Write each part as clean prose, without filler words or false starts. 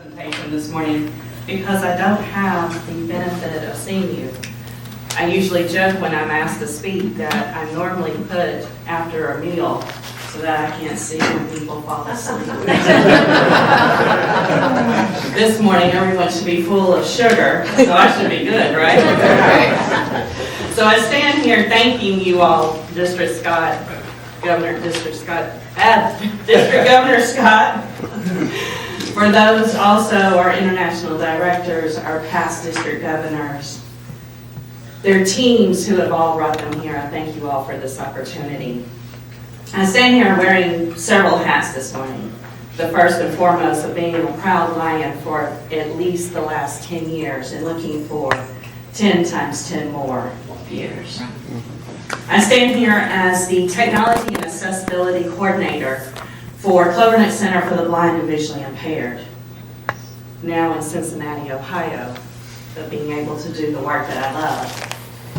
presentation this morning because I don't have the benefit of seeing you. I usually joke when I'm asked to speak that I'm normally put after a meal so that I can't see when people fall asleep. This morning everyone should be full of sugar, so I should be good, right? So I stand here thanking you all, District Governor Scott, for those also our international directors, our past district governors, their teams who have all brought them here. I thank you all for this opportunity. I stand here wearing several hats this morning. The first and foremost of being a proud Lion for at least the last 10 years and looking for 10 times 10 more years. I stand here as the Technology and Accessibility Coordinator for Clovernook Center for the Blind and Visually Impaired, now in Cincinnati, Ohio, of being able to do the work that I love.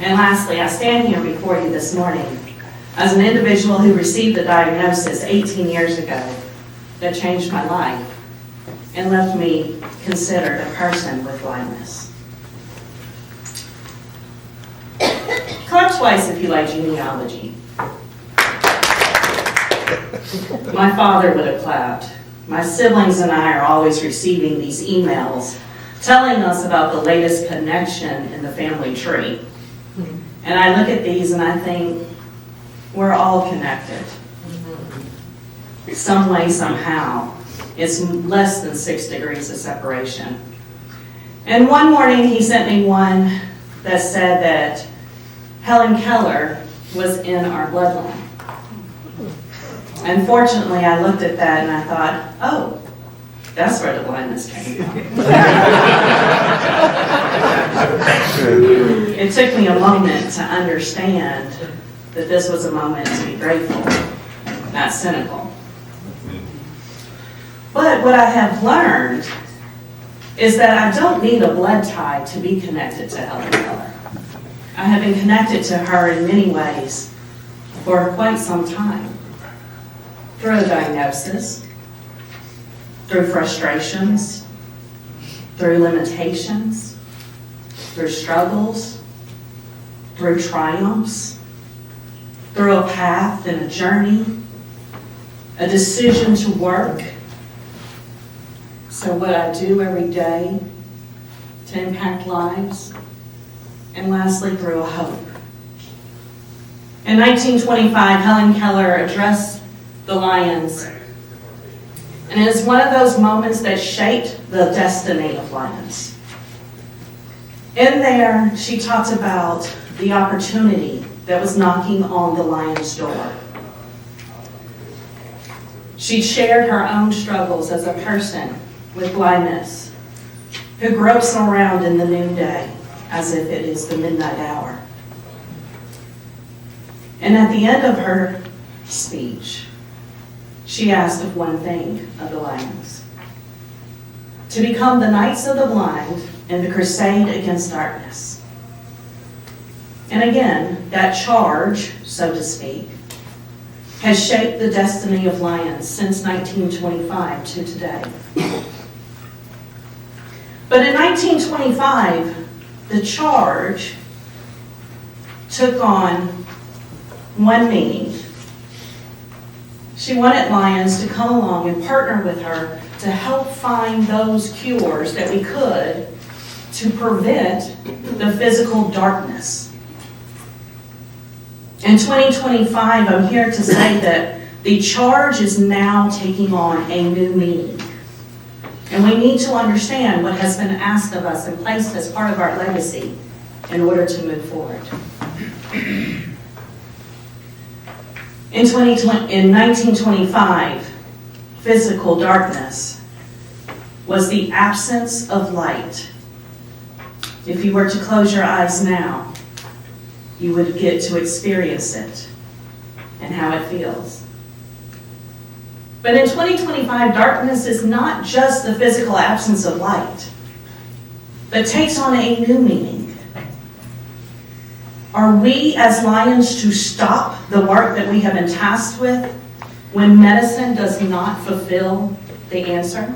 And lastly, I stand here before you this morning as an individual who received a diagnosis 18 years ago that changed my life and left me considered a person with blindness. Clap twice if you like genealogy. My father would have clapped. My siblings and I are always receiving these emails telling us about the latest connection in the family tree. And I look at these and I think, we're all connected. Some way, somehow. It's less than 6 degrees of separation. And one morning he sent me one that said that Helen Keller was in our bloodline. Unfortunately, I looked at that and I thought, oh, that's where the blindness came from. It took me a moment to understand that this was a moment to be grateful, not cynical. But what I have learned is that I don't need a blood tie to be connected to Helen Keller. I have been connected to her in many ways for quite some time. Through a diagnosis, through frustrations, through limitations, through struggles, through triumphs, through a path and a journey, a decision to work. So what I do every day to impact lives, and lastly, through a hope. In 1925, Helen Keller addressed the Lions, and it is one of those moments that shaped the destiny of Lions. In there, she talked about the opportunity that was knocking on the Lions' door. She shared her own struggles as a person with blindness who gropes around in the noonday as if it is the midnight hour. And at the end of her speech, she asked of one thing of the Lions: to become the Knights of the Blind in the crusade against darkness. And again, that charge, so to speak, has shaped the destiny of Lions since 1925 to today. But in 1925, the charge took on one meaning. She wanted Lions to come along and partner with her to help find those cures that we could to prevent the physical darkness. In 2025, I'm here to say that the charge is now taking on a new meaning. And we need to understand what has been asked of us and placed as part of our legacy in order to move forward. In 1925, physical darkness was the absence of light. If you were to close your eyes now, you would get to experience it and how it feels. But in 2025, darkness is not just the physical absence of light, but takes on a new meaning. Are we as Lions to stop the work that we have been tasked with when medicine does not fulfill the answer?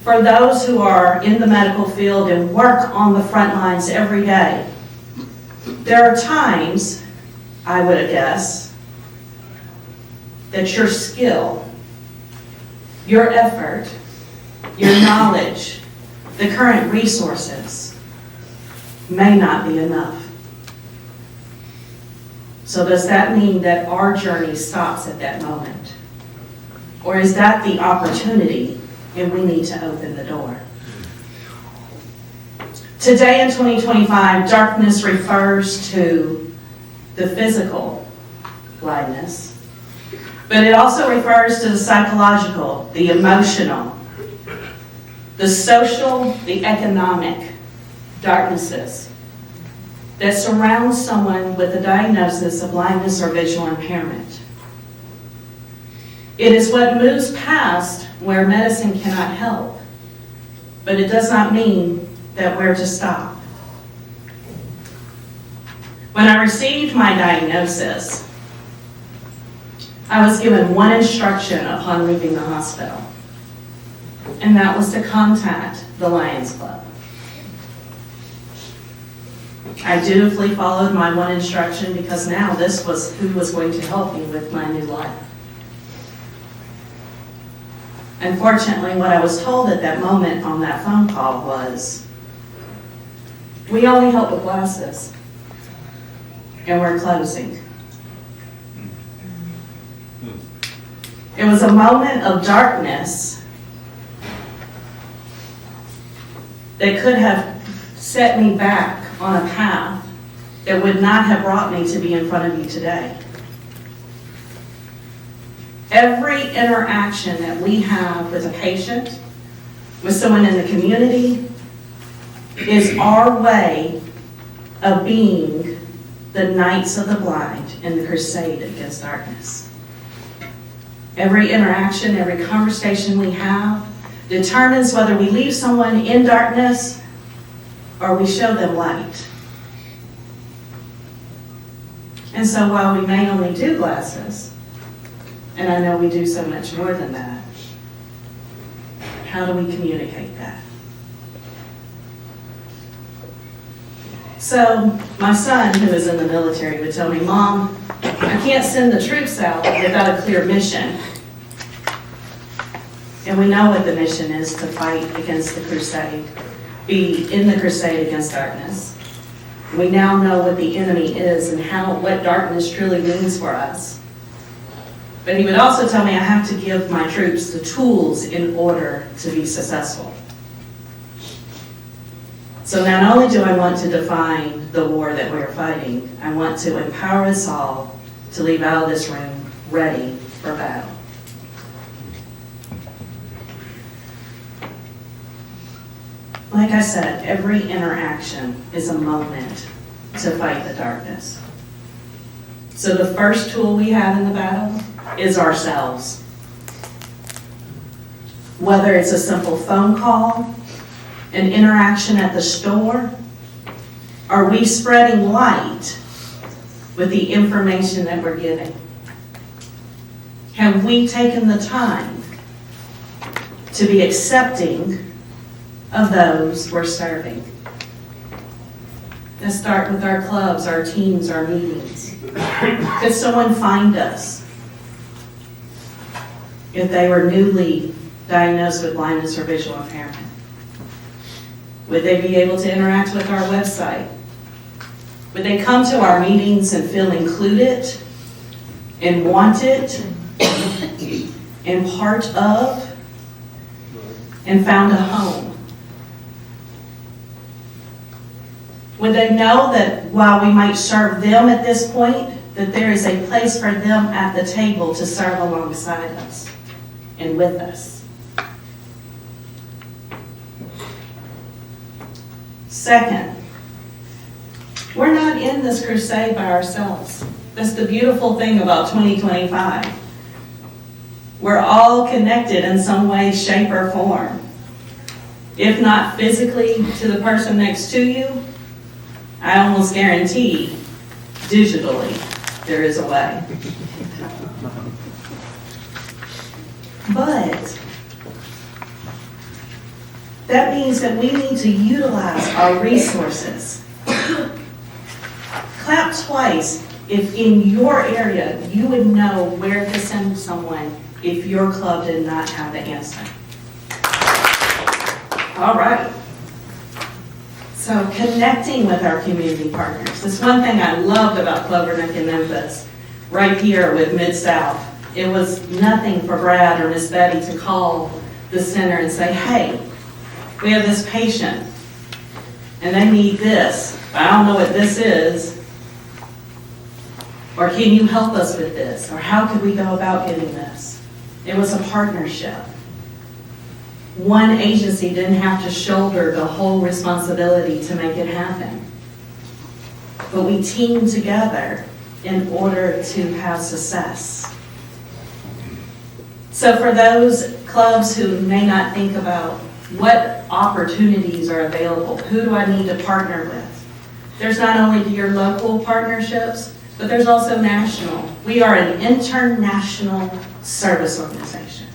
for those who are in the medical field and work on the front lines every day, there are times, I would guess, that your skill, your effort, your knowledge, the current resources may not be enough. So does that mean that our journey stops at that moment? Or is that the opportunity and we need to open the door? Today in 2025, darkness refers to the physical blindness, but it also refers to the psychological, the emotional, the social, the economic darknesses that surround someone with a diagnosis of blindness or visual impairment. It is what moves past where medicine cannot help, but it does not mean that we're to stop. When I received my diagnosis, I was given one instruction upon leaving the hospital, and that was to contact the Lions Club. I dutifully followed my one instruction because now this was who was going to help me with my new life. Unfortunately, what I was told at that moment on that phone call was, we only help with glasses, and we're closing. It was a moment of darkness that could have set me back on a path that would not have brought me to be in front of you today. Every interaction that we have with a patient, with someone in the community, is our way of being the Knights of the Blind in the crusade against darkness. Every interaction, every conversation we have determines whether we leave someone in darkness or we show them light. And so while we may only do glasses, and I know we do so much more than that, how do we communicate that? So my son, who is in the military, would tell me, Mom, I can't send the troops out without a clear mission. And we know what the mission is, to fight against the crusade, be in the crusade against darkness. We now know what the enemy is and what darkness truly means for us. But he would also tell me I have to give my troops the tools in order to be successful. So not only do I want to define the war that we're fighting, I want to empower us all to leave out of this room ready for battle. Like I said, every interaction is a moment to fight the darkness. So the first tool we have in the battle is ourselves. Whether it's a simple phone call, an interaction at the store, are we spreading light with the information that we're giving? Have we taken the time to be accepting of those we're serving? Let's start with our clubs, our teams, our meetings. Could someone find us if they were newly diagnosed with blindness or visual impairment? Would they be able to interact with our website? Would they come to our meetings and feel included and wanted and part of and found a home? Would they know that while we might serve them at this point, that there is a place for them at the table to serve alongside us and with us? Second, we're not in this crusade by ourselves. That's the beautiful thing about 2025. We're all connected in some way, shape, or form. If not physically to the person next to you, I almost guarantee digitally there is a way. But That means that we need to utilize our resources. Clap twice if in your area you would know where to send someone if your club did not have the answer. All right. So connecting with our community partners. This one thing I loved about Clovernook in Memphis, right here with Mid-South. It was nothing for Brad or Miss Betty to call the center and say, hey, we have this patient and they need this. I don't know what this is. Or can you help us with this? Or how could we go about getting this? It was a partnership. One agency didn't have to shoulder the whole responsibility to make it happen. But we teamed together in order to have success. So for those clubs who may not think about what opportunities are available, who do I need to partner with? There's not only your local partnerships, but there's also national. We are an international service organization.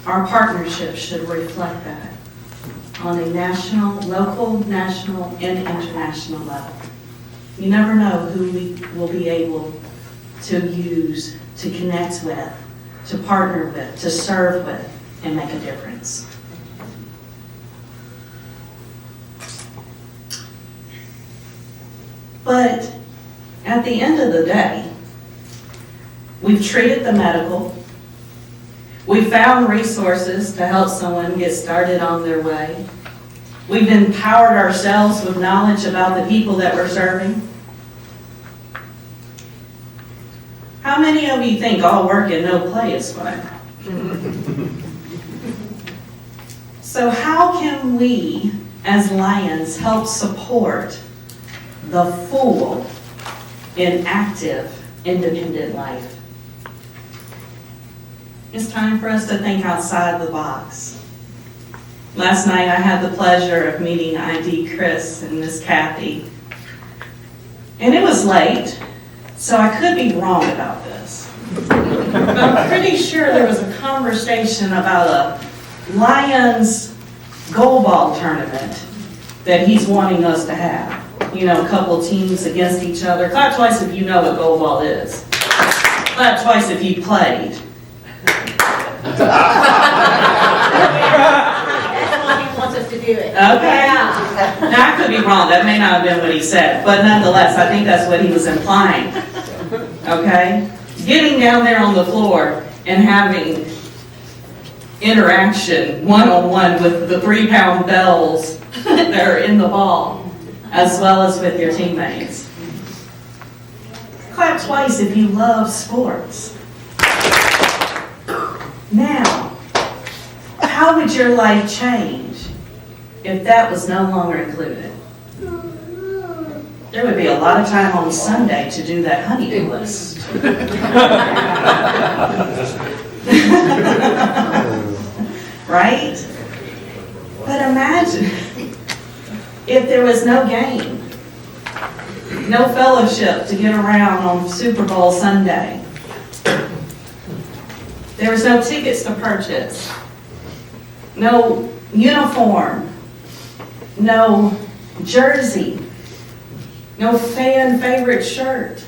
Our partnership should reflect that on a national, local, national, and international level. You never know who we will be able to use, to connect with, to partner with, to serve with, and make a difference. But at the end of the day, we've treated the medical, we found resources to help someone get started on their way. We've empowered ourselves with knowledge about the people that we're serving. How many of you think all work and no play is fun? So how can we, as Lions, help support the full and active independent life? It's time for us to think outside the box. Last night I had the pleasure of meeting ID Chris and Miss Kathy. And it was late, so I could be wrong about this. But I'm pretty sure there was a conversation about a Lions goalball tournament that he's wanting us to have. You know, a couple teams against each other. Clap twice if you know what goalball is. Clap twice if you played. Wants us to do it. Okay. Yeah. Now, I could be wrong. That may not have been what he said. But nonetheless, I think that's what he was implying. Okay? Getting down there on the floor and having interaction one-on-one with the 3-pound bells that are in the ball, as well as with your teammates. Clap twice if you love sports. Now, how would your life change if that was no longer included? There would be a lot of time on Sunday to do that honey-do list. Right? But imagine if there was no game, no fellowship to get around on Super Bowl Sunday. There was no tickets to purchase, no uniform, no jersey, no fan favorite shirt,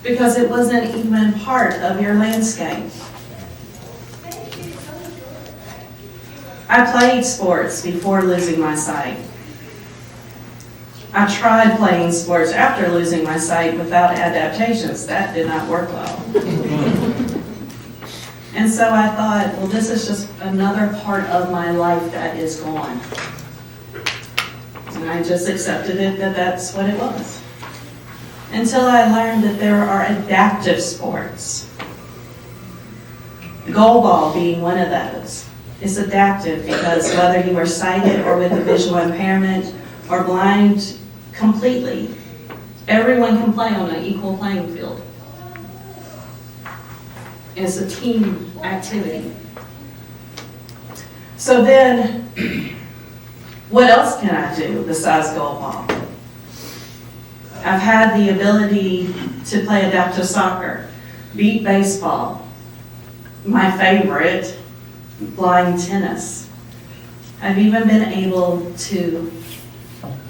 because it wasn't even part of your landscape. I played sports before losing my sight. I tried playing sports after losing my sight without adaptations. That did not work well. And so I thought, well, this is just another part of my life that is gone. And I just accepted it that that's what it was. Until I learned that there are adaptive sports. Goalball being one of those. It's adaptive because whether you are sighted or with a visual impairment or blind completely, everyone can play on an equal playing field. It's a team activity. So then, what else can I do besides goalball? I've had the ability to play adaptive soccer, beat baseball, my favorite, blind tennis. I've even been able to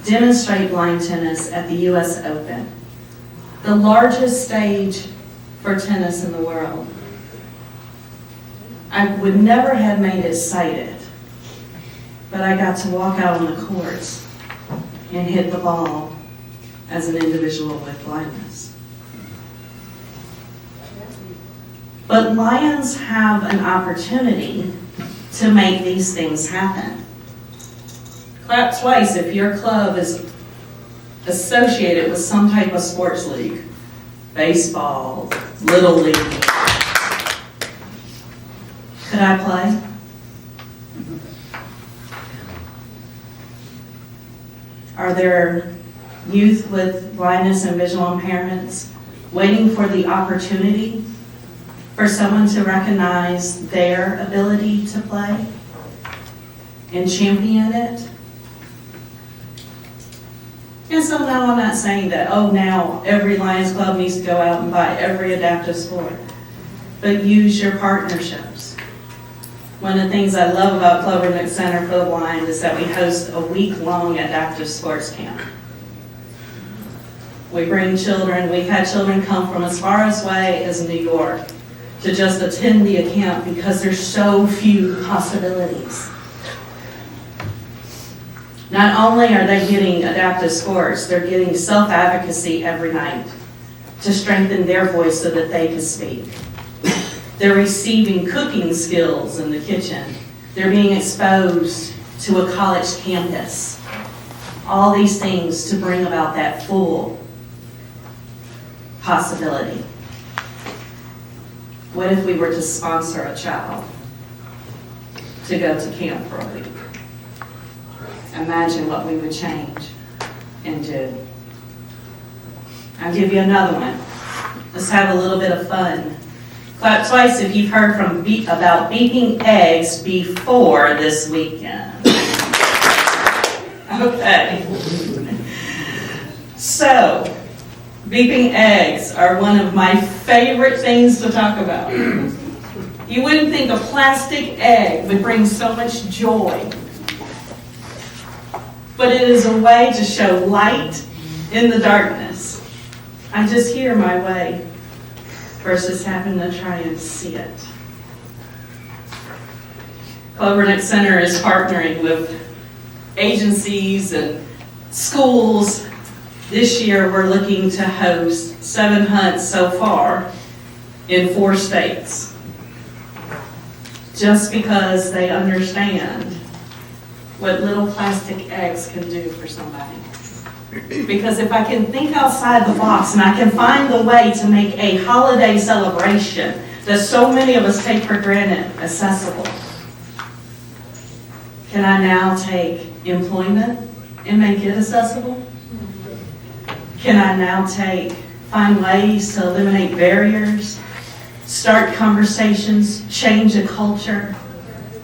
demonstrate blind tennis at the US Open, the largest stage for tennis in the world. I would never have made it sighted, but I got to walk out on the courts and hit the ball as an individual with blindness. But Lions have an opportunity to make these things happen. Clap twice if your club is associated with some type of sports league. Baseball, Little League. Could I play? Are there youth with blindness and visual impairments waiting for the opportunity for someone to recognize their ability to play and champion it? And so now I'm not saying that, oh, now every Lions Club needs to go out and buy every adaptive sport, but use your partnerships. One of the things I love about Clovernook Center for the Blind is that we host a week-long adaptive sports camp. We bring children, we've had children come from as far away as New York to just attend the camp because there's so few possibilities. Not only are they getting adaptive sports, they're getting self-advocacy every night to strengthen their voice so that they can speak. They're receiving cooking skills in the kitchen. They're being exposed to a college campus. All these things to bring about that full possibility. What if we were to sponsor a child to go to camp for a week? Imagine what we would change and do. I'll give you another one. Let's have a little bit of fun. Clap twice if you've heard about beeping eggs before this weekend. Okay. So, beeping eggs are one of my favorite things to talk about. You wouldn't think a plastic egg would bring so much joy. But it is a way to show light in the darkness. I just hear my way versus having to try and see it. Clovernook Center is partnering with agencies and schools. This year we're looking to host 7 hunts so far in 4 states. Just because they understand what little plastic eggs can do for somebody. Because if I can think outside the box and I can find the way to make a holiday celebration that so many of us take for granted accessible, can I now take employment and make it accessible? Can I now find ways to eliminate barriers, start conversations, change a culture,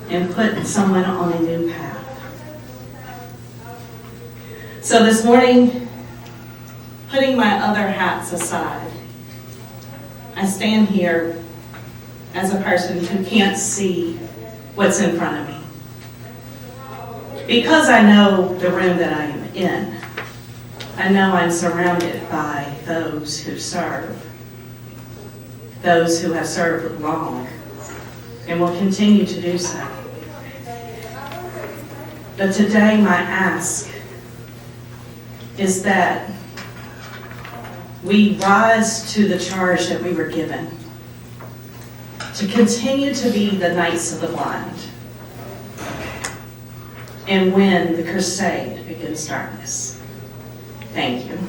and put someone on a new path? So this morning, putting my other hats aside, I stand here as a person who can't see what's in front of me. Because I know the room that I am in, I know I'm surrounded by those who serve, those who have served long, and will continue to do so. But today, my ask is that we rise to the charge that we were given to continue to be the Knights of the Blind and win the crusade against darkness. Thank you.